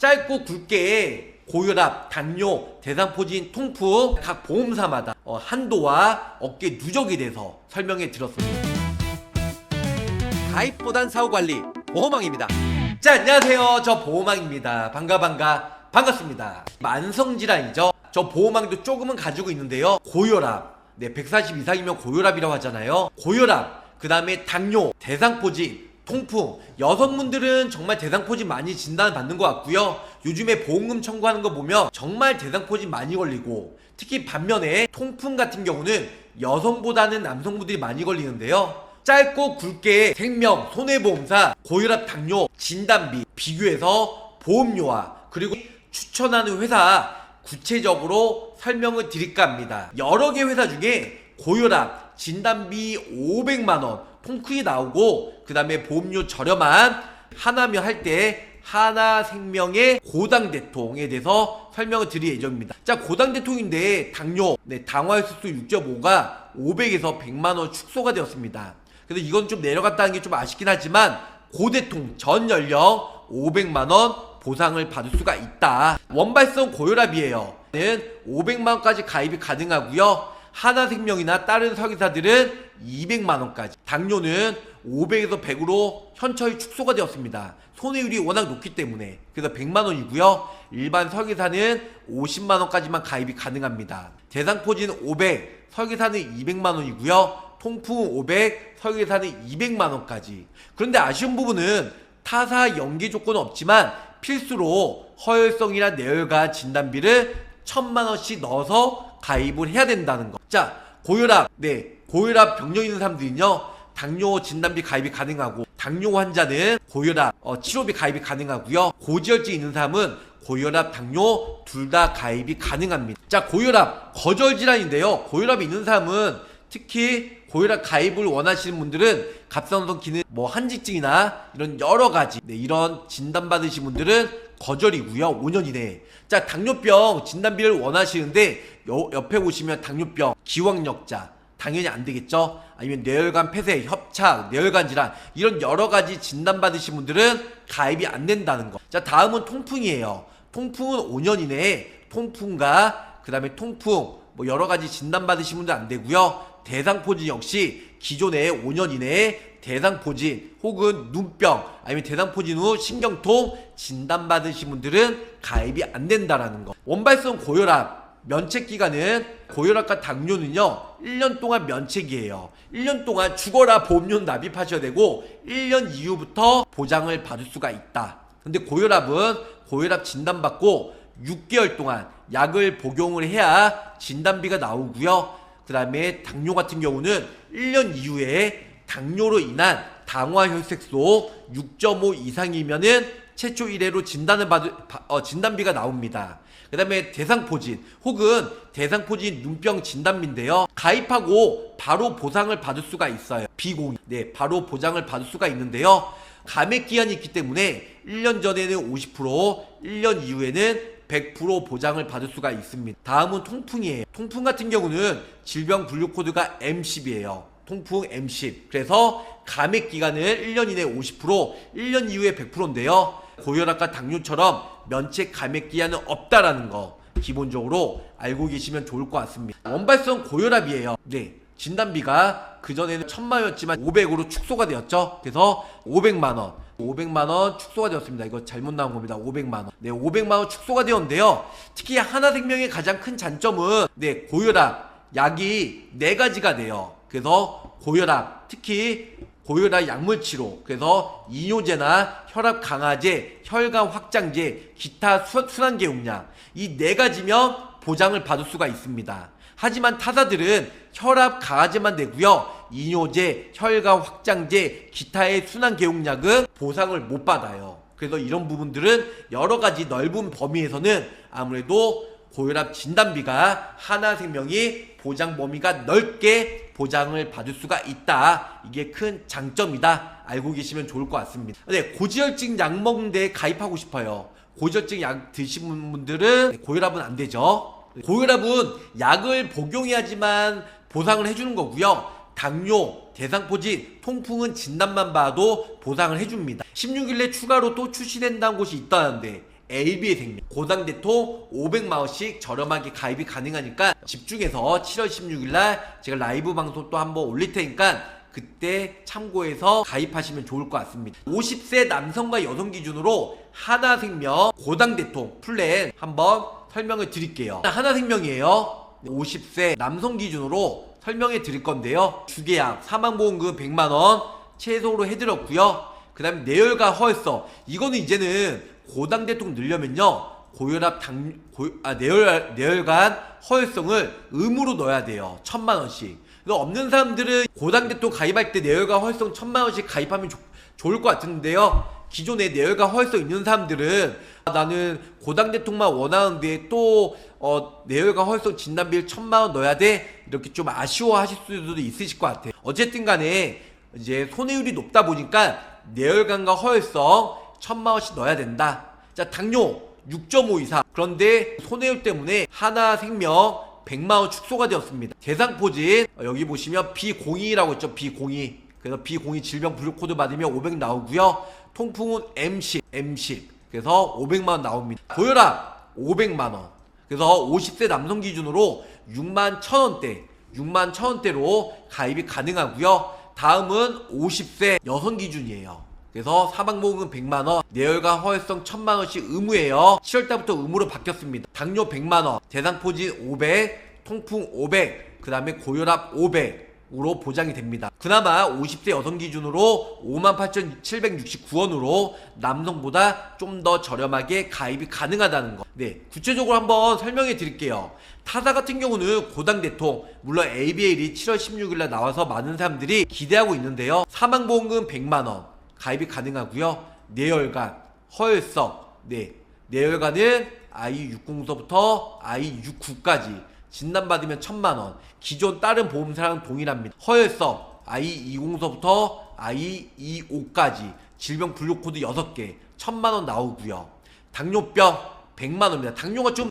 짧고 굵게 고혈압, 당뇨, 대상포진, 통풍 각 보험사마다 한도와 어깨 누적에 대해서 설명해 드렸습니다. 가입보단 사후관리 보험왕입니다. 자, 안녕하세요. 저 보험왕입니다. 반갑습니다. 만성질환이죠. 저 보험왕도 조금은 가지고 있는데요. 고혈압, 140 이상이면 고혈압이라고 하잖아요. 고혈압, 그 다음에 당뇨, 대상포진, 통풍. 여성분들은 정말 대상포진 많이 진단 받는 것 같고요. 요즘에 보험금 청구하는 거 보면 정말 대상포진 많이 걸리고, 특히 반면에 통풍 같은 경우는 여성보다는 남성분들이 많이 걸리는데요. 짧고 굵게 생명, 손해보험사, 고혈압, 당뇨, 진단비 비교해서 보험료와 그리고 추천하는 회사 구체적으로 설명을 드릴까 합니다. 여러 개 회사 중에 고혈압 진단비 500만원 통크이 나오고, 그 다음에 보험료 저렴한 하나며 할 때 하나생명의 고당대통에 대해서 설명을 드릴 예정입니다. 자, 고당대통인데 당뇨, 당화혈색소 6.5가 500에서 100만원 축소가 되었습니다. 그래서 이건 좀 내려갔다는 게 좀 아쉽긴 하지만 고대통 전 연령 500만원 보상을 받을 수가 있다. 원발성 고혈압이에요. 500만원까지 가입이 가능하고요. 하나생명이나 다른 설계사들은 200만원까지, 당뇨는 500에서 100으로 현저히 축소가 되었습니다. 손해율이 워낙 높기 때문에. 그래서 100만원이고요. 일반 설계사는 50만원까지만 가입이 가능합니다. 대상포진 500, 설계사는 200만원이고요. 통풍 500, 설계사는 200만원까지. 그런데 아쉬운 부분은 타사 연계 조건은 없지만 필수로 허혈성이나 뇌혈관 진단비를 1000만원씩 넣어서 가입을 해야 된다는 거. 자, 고혈압, 고혈압 병력 있는 사람들은요, 당뇨 진단비 가입이 가능하고, 당뇨 환자는 고혈압 치료비 가입이 가능하고요. 고지혈증 있는 사람은 고혈압, 당뇨 둘 다 가입이 가능합니다. 자, 고혈압 거절질환인데요. 고혈압이 있는 사람은, 특히 고혈압 가입을 원하시는 분들은 갑상선 기능 한직증이나 이런 여러가지 이런 진단받으신 분들은 거절이고요. 5년 이내에. 자, 당뇨병 진단비를 원하시는데 옆에 보시면 당뇨병, 기왕력자 당연히 안 되겠죠. 아니면 뇌혈관 폐쇄, 협착, 뇌혈관 질환 이런 여러가지 진단받으신 분들은 가입이 안 된다는 거. 자, 다음은 통풍이에요. 통풍은 5년 이내에 통풍과 그 다음에 통풍 여러가지 진단받으신 분들 안 되고요. 대상포진 역시 기존에 5년 이내에 대상포진 혹은 눈병 아니면 대상포진 후 신경통 진단받으신 분들은 가입이 안 된다라는 거. 원발성 고혈압 면책기간은, 고혈압과 당뇨는요 1년 동안 면책이에요. 1년 동안 죽어라 보험료 납입하셔야 되고 1년 이후부터 보장을 받을 수가 있다. 근데 고혈압은 고혈압 진단받고 6개월 동안 약을 복용을 해야 진단비가 나오고요. 그 다음에 당뇨 같은 경우는 1년 이후에 당뇨로 인한 당화혈색소 6.5 이상이면은 최초 1회로 진단비가 나옵니다. 그 다음에 대상포진 혹은 대상포진 눈병 진단비인데요. 가입하고 바로 보상을 받을 수가 있어요. 비공이. 바로 보장을 받을 수가 있는데요. 감액기한이 있기 때문에 1년 전에는 50%, 1년 이후에는 100% 보장을 받을 수가 있습니다. 다음은 통풍이에요. 통풍 같은 경우는 질병 분류 코드가 M10이에요. 통풍 M10. 그래서 감액 기간은 1년 이내 50%, 1년 이후에 100%인데요. 고혈압과 당뇨처럼 면책 감액 기한은 없다라는 거 기본적으로 알고 계시면 좋을 것 같습니다. 원발성 고혈압이에요. 진단비가 그전에는 1000만원이었지만 500으로 축소가 되었죠. 그래서 500만원 축소가 되었습니다. 이거 잘못 나온 겁니다. 500만원. 500만원 축소가 되었는데요. 특히 하나생명의 가장 큰 장점은 고혈압 약이 4가지가 돼요. 그래서 고혈압, 특히 고혈압 약물치료, 그래서 이뇨제나 혈압 강화제, 혈관 확장제, 기타 순환계용약 이 4가지면 보장을 받을 수가 있습니다. 하지만 타사들은 혈압 강화제만 되고요. 이뇨제, 혈관 확장제, 기타의 순환계용약은 보상을 못 받아요. 그래서 이런 부분들은 여러가지 넓은 범위에서는 아무래도 고혈압 진단비가 하나생명이 보장 범위가 넓게 보장을 받을 수가 있다. 이게 큰 장점이다. 알고 계시면 좋을 것 같습니다. 고지혈증 약 먹는데 가입하고 싶어요. 고지혈증 약 드시는 분들은 고혈압은 안 되죠. 고혈압은 약을 복용해야지만 보상을 해주는 거고요. 당뇨, 대상포진, 통풍은 진단만 봐도 보상을 해줍니다. 16일 내 추가로 또 출시된다는 곳이 있다는데 ABA 생명 고당대통 500만원씩 저렴하게 가입이 가능하니까 집중해서 7월 16일날 제가 라이브 방송 또 한번 올릴 테니까 그때 참고해서 가입하시면 좋을 것 같습니다. 50세 남성과 여성 기준으로 하나생명 고당대통 플랜 한번 설명을 드릴게요. 하나생명이에요. 50세 남성 기준으로 설명해 드릴 건데요. 주계약 사망보험금 100만원 최소로 해드렸고요. 그 다음에 내열과 허혈성, 이거는 이제는 고당대통 넣으려면요 고혈압 내열관 허혈성을 의무로 넣어야 돼요. 1000만원씩. 없는 사람들은 고당대통 가입할 때 내열과 허혈성 1000만원씩 가입하면 좋을 것 같은데요. 기존에 내열과 허혈성 있는 사람들은 나는 고당대통만 원하는데 또 내열과 허혈성 진단비를 1000만원 넣어야 돼, 이렇게 좀 아쉬워하실 수도 있으실 것 같아요. 어쨌든 간에 이제 손해율이 높다 보니까 내열관과 허혈성 1000만원씩 넣어야 된다. 자, 당뇨 6.5 이상, 그런데 손해율 때문에 하나생명 100만원 축소가 되었습니다. 대상포진 여기 보시면 B02라고 있죠. B02. 그래서 B02 질병 분류 코드 받으면 500 나오고요. 통풍은 M10 그래서 500만원 나옵니다. 고혈압 500만원, 그래서 50세 남성 기준으로 61,000원대로 가입이 가능하고요. 다음은 50세 여성 기준이에요. 그래서 사망보험금 100만원, 내열과 허혈성 1000만원씩 의무예요. 7월달부터 의무로 바뀌었습니다. 당뇨 100만원, 대상포진 500, 통풍 500, 그 다음에 고혈압 500으로 보장이 됩니다. 그나마 50세 여성 기준으로 58,769원으로 남성보다 좀 더 저렴하게 가입이 가능하다는 거. 네, 구체적으로 한번 설명해 드릴게요. 타사 같은 경우는 고당대통, 물론 ABL이 7월 16일날 나와서 많은 사람들이 기대하고 있는데요. 사망보험금 100만원 가입이 가능하고요. 내열관, 허혈성, 내열관은 I60서부터 I69까지 진단받으면 1000만원, 기존 다른 보험사랑 동일합니다. 허혈성 I20서부터 I25까지 질병 분류코드 6개 1000만원 나오고요. 당뇨병 100만원입니다. 당뇨가 좀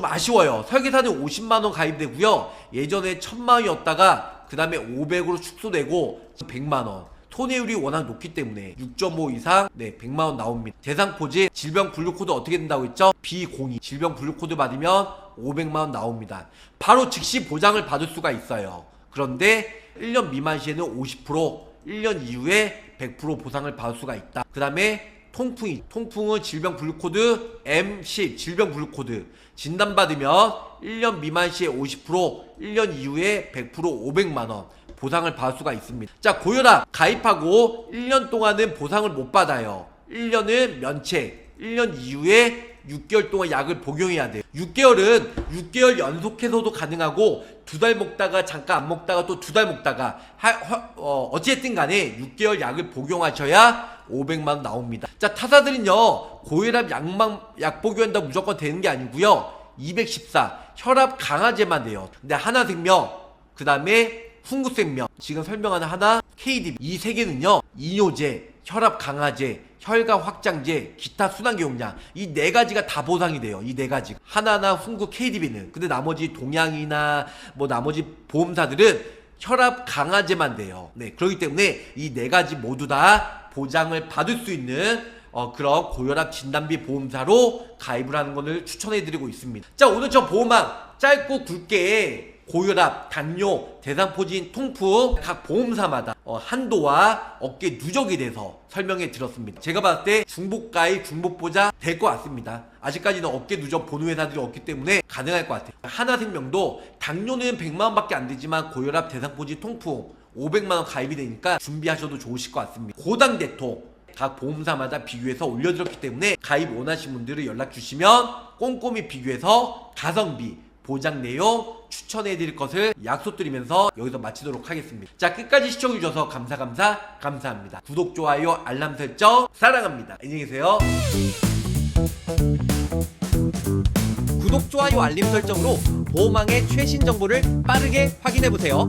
아쉬워요. 설계사는 50만원 가입되고요. 예전에 1000만원이었다가 그 다음에 500으로 축소되고 100만원. 손해율이 워낙 높기 때문에 6.5 이상 100만원 나옵니다. 대상포진 질병 분류코드 어떻게 된다고 했죠? B02 질병 분류코드 받으면 500만원 나옵니다. 바로 즉시 보장을 받을 수가 있어요. 그런데 1년 미만 시에는 50%, 1년 이후에 100% 보상을 받을 수가 있다. 그 다음에 통풍은 질병 분류코드 M10 질병 분류코드 진단받으면 1년 미만 시에 50%, 1년 이후에 100% 500만원 보상을 받을 수가 있습니다. 자, 고혈압 가입하고 1년 동안은 보상을 못 받아요. 1년은 면책, 1년 이후에 6개월 동안 약을 복용해야 돼요. 6개월 연속해서도 가능하고 2달 먹다가 잠깐 안 먹다가 또 2달 먹다가 어쨌든 간에 6개월 약을 복용하셔야 500만원 나옵니다. 자, 타사들은요 고혈압 약 복용한다고 무조건 되는 게 아니고요. 214 혈압 강화제만 돼요. 근데 하나생명, 그 다음에 훈구생명, 지금 설명하는 하나, KDB 이 세 개는요 이뇨제, 혈압 강화제, 혈관 확장제, 기타 순환기용량 이 네 가지가 다 보상이 돼요. 이 네 가지 하나나 훈구, KDB는. 근데 나머지 동양이나 뭐 나머지 보험사들은 혈압 강화제만 돼요. 네, 그렇기 때문에 이 네 가지 모두 다 보장을 받을 수 있는 그런 고혈압 진단비 보험사로 가입을 하는 것을 추천해드리고 있습니다. 자, 오늘 저 보험왕 짧고 굵게 고혈압, 당뇨, 대상포진, 통풍 각 보험사마다 한도와 어깨 누적에 대해서 설명해 드렸습니다. 제가 봤을 때 중복가입, 중복보장 될 것 같습니다. 아직까지는 어깨 누적 보는 회사들이 없기 때문에 가능할 것 같아요. 하나생명도 당뇨는 100만원밖에 안 되지만 고혈압, 대상포진, 통풍 500만원 가입이 되니까 준비하셔도 좋으실 것 같습니다. 고당대통 각 보험사마다 비교해서 올려드렸기 때문에 가입 원하시는 분들은 연락 주시면 꼼꼼히 비교해서 가성비, 보장 내용 추천해드릴 것을 약속드리면서 여기서 마치도록 하겠습니다. 자, 끝까지 시청해주셔서 감사합니다. 구독, 좋아요, 알람 설정 사랑합니다. 안녕히 계세요. 구독, 좋아요, 알림 설정으로 보험왕의 최신 정보를 빠르게 확인해보세요.